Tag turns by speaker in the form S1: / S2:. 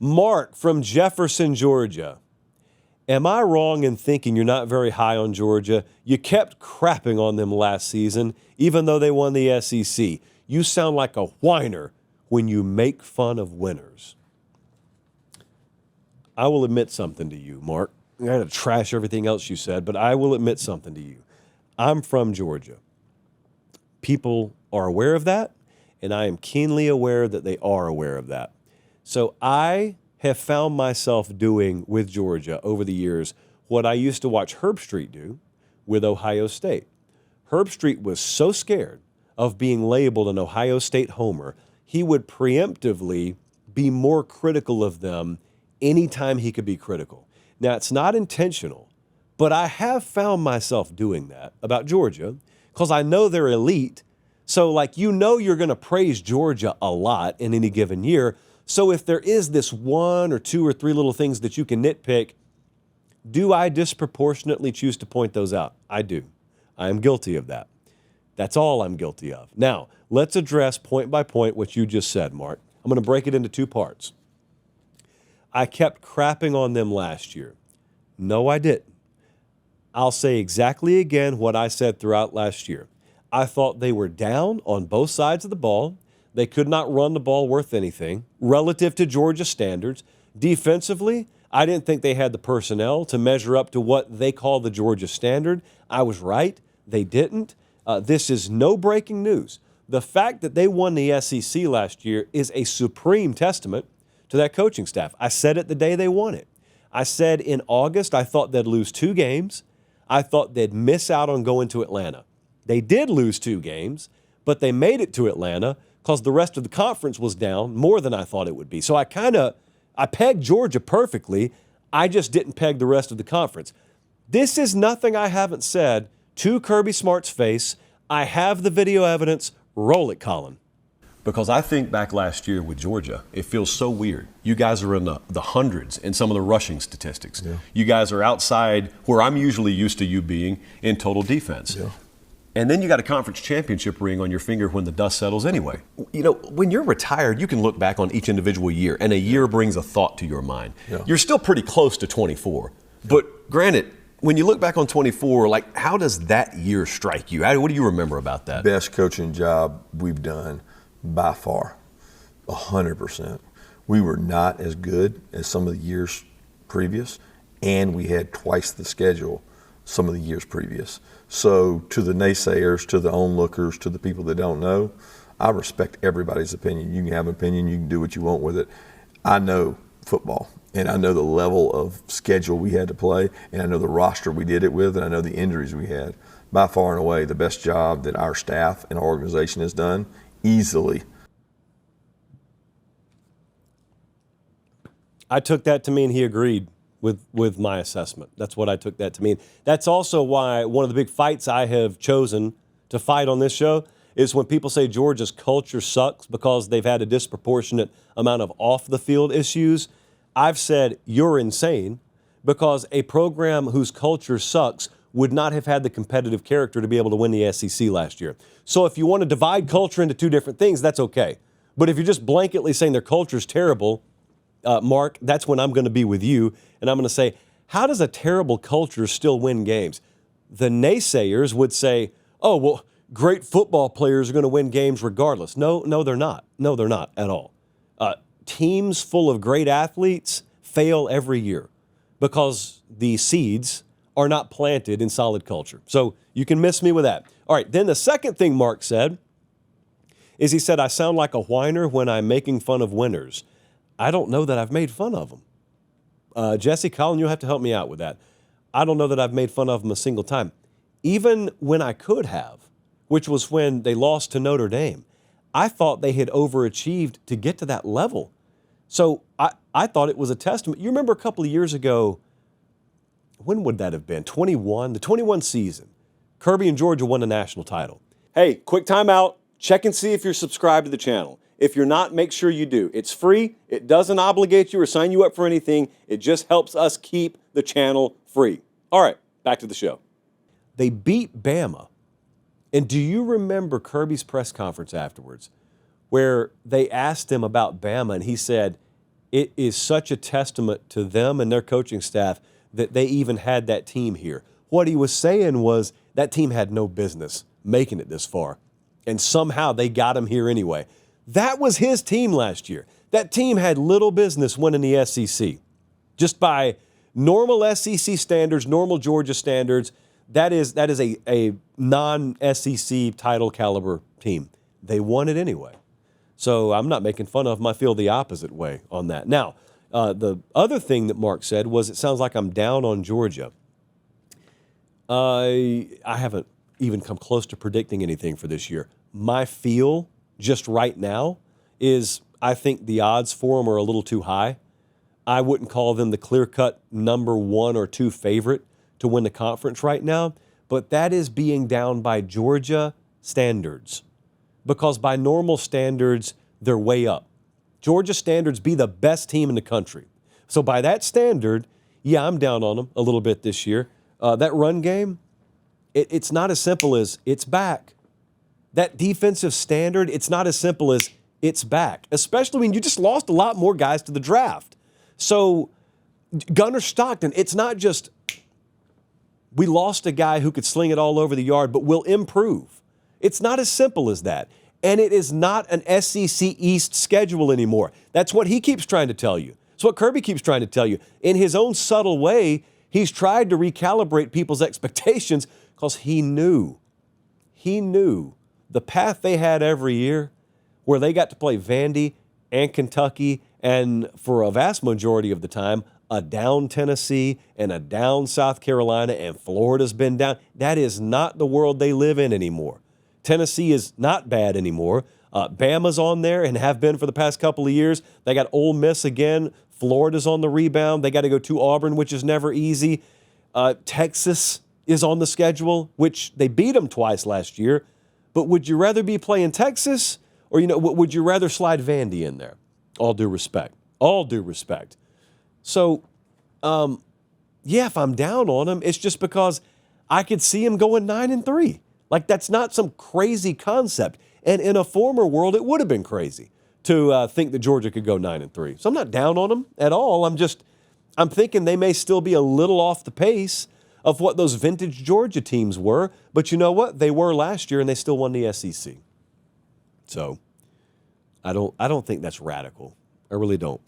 S1: Mark from Jefferson, Georgia. Am I wrong in thinking you're not very high on Georgia? You kept crapping on them last season, even though they won the SEC. You sound like a whiner when you make fun of winners. I will admit something to you, Mark. I got to trash everything else you said, but I will admit something to you. I'm from Georgia. People are aware of that, and I am keenly aware that they are aware of that. So I have found myself doing with Georgia over the years what I used to watch Herb Street do with Ohio State. Herb Street was so scared of being labeled an Ohio State homer, he would preemptively be more critical of them anytime he could be critical. Now, it's not intentional, but I have found myself doing that about Georgia because I know they're elite. So, you're going to praise Georgia a lot in any given year. So if there is this one or two or three little things that you can nitpick, do I disproportionately choose to point those out? I do. I am guilty of that. That's all I'm guilty of. Now, let's address point by point what you just said, Mark. I'm going to break it into two parts. I kept crapping on them last year. No, I didn't. I'll say exactly again what I said throughout last year. I thought they were down on both sides of the ball. They could not run the ball worth anything relative to Georgia standards. Defensively, I didn't think they had the personnel to measure up to what they call the Georgia standard. I was right. They didn't. This is no breaking news. The fact that they won the SEC last year is a supreme testament to that coaching staff. I said it the day they won it. I said in August I thought they'd lose 2 games. I thought they'd miss out on going to Atlanta. They did lose 2 games, but they made it to Atlanta because the rest of the conference was down more than I thought it would be. So I pegged Georgia perfectly. I just didn't peg the rest of the conference. This is nothing I haven't said to Kirby Smart's face. I have the video evidence. Roll it, Colin. Because I think back last year with Georgia, it feels so weird. You guys are in the hundreds in some of the rushing statistics. Yeah. You guys are outside where I'm usually used to you being in total defense. Yeah. And then you got a conference championship ring on your finger when the dust settles anyway. You know, when you're retired, you can look back on each individual year, and a year brings a thought to your mind. Yeah. You're still pretty close to 24. But granted, when you look back on 24, how does that year strike you? What do you remember about that?
S2: Best coaching job we've done by far, 100%. We were not as good as some of the years previous, and we had twice the schedule some of the years previous. So to the naysayers, to the onlookers, to the people that don't know, I respect everybody's opinion. You can have an opinion, you can do what you want with it. I know football, and I know the level of schedule we had to play, and I know the roster we did it with, and I know the injuries we had. By far and away, the best job that our staff and our organization has done, easily.
S1: I took that to mean he agreed with my assessment. That's what I took that to mean. That's also why one of the big fights I have chosen to fight on this show is when people say Georgia's culture sucks because they've had a disproportionate amount of off-the-field issues. I've said you're insane because a program whose culture sucks would not have had the competitive character to be able to win the SEC last year. So if you want to divide culture into two different things, that's okay. But if you're just blanketly saying their culture's terrible, Mark, that's when I'm going to be with you, and I'm going to say, how does a terrible culture still win games? The naysayers would say, oh, well, great football players are going to win games regardless. No, they're not. No, they're not at all. Teams full of great athletes fail every year because the seeds are not planted in solid culture. So you can miss me with that. All right, then the second thing Mark said is he said, I sound like a whiner when I'm making fun of winners. I don't know that I've made fun of them. Jesse, Colin, you'll have to help me out with that. I don't know that I've made fun of them a single time. Even when I could have, which was when they lost to Notre Dame, I thought they had overachieved to get to that level. So I thought it was a testament. You remember a couple of years ago, when would that have been? The 21 season. Kirby and Georgia won the national title. Hey, quick timeout. Check and see if you're subscribed to the channel. If you're not, make sure you do. It's free. It doesn't obligate you or sign you up for anything. It just helps us keep the channel free. All right, back to the show. They beat Bama. And do you remember Kirby's press conference afterwards where they asked him about Bama and he said, it is such a testament to them and their coaching staff that they even had that team here. What he was saying was that team had no business making it this far, and somehow they got him here anyway. That was his team last year. That team had little business winning the SEC. Just by normal SEC standards, normal Georgia standards, that is a non-SEC title caliber team. They won it anyway. So I'm not making fun of them. I feel the opposite way on that. Now, the other thing that Mark said was it sounds like I'm down on Georgia. I haven't even come close to predicting anything for this year. My feel just right now is I think the odds for them are a little too high. I wouldn't call them the clear-cut number 1 or 2 favorite to win the conference right now, but that is being down by Georgia standards, because by normal standards, they're way up. Georgia standards be the best team in the country. So by that standard, yeah, I'm down on them a little bit this year. That run game, it's not as simple as it's back. That defensive standard, it's not as simple as it's back, especially when you just lost a lot more guys to the draft. So Gunnar Stockton, it's not just we lost a guy who could sling it all over the yard, but will improve. It's not as simple as that. And it is not an SEC East schedule anymore. That's what he keeps trying to tell you. It's what Kirby keeps trying to tell you. In his own subtle way, he's tried to recalibrate people's expectations because he knew the path they had every year where they got to play Vandy and Kentucky and for a vast majority of the time, a down Tennessee and a down South Carolina, and Florida's been down. That is not the world they live in anymore. Tennessee is not bad anymore. Bama's on there and have been for the past couple of years. They got Ole Miss again. Florida's on the rebound. They got to go to Auburn, which is never easy. Texas is on the schedule, which they beat them twice last year. But would you rather be playing Texas or, would you rather slide Vandy in there? All due respect. All due respect. So, if I'm down on them, it's just because I could see them going 9-3. Like, that's not some crazy concept. And in a former world, it would have been crazy to think that Georgia could go 9-3. So I'm not down on them at all. I'm thinking they may still be a little off the pace of what those vintage Georgia teams were. But you know what? They were last year, and they still won the SEC. So I don't think that's radical. I really don't.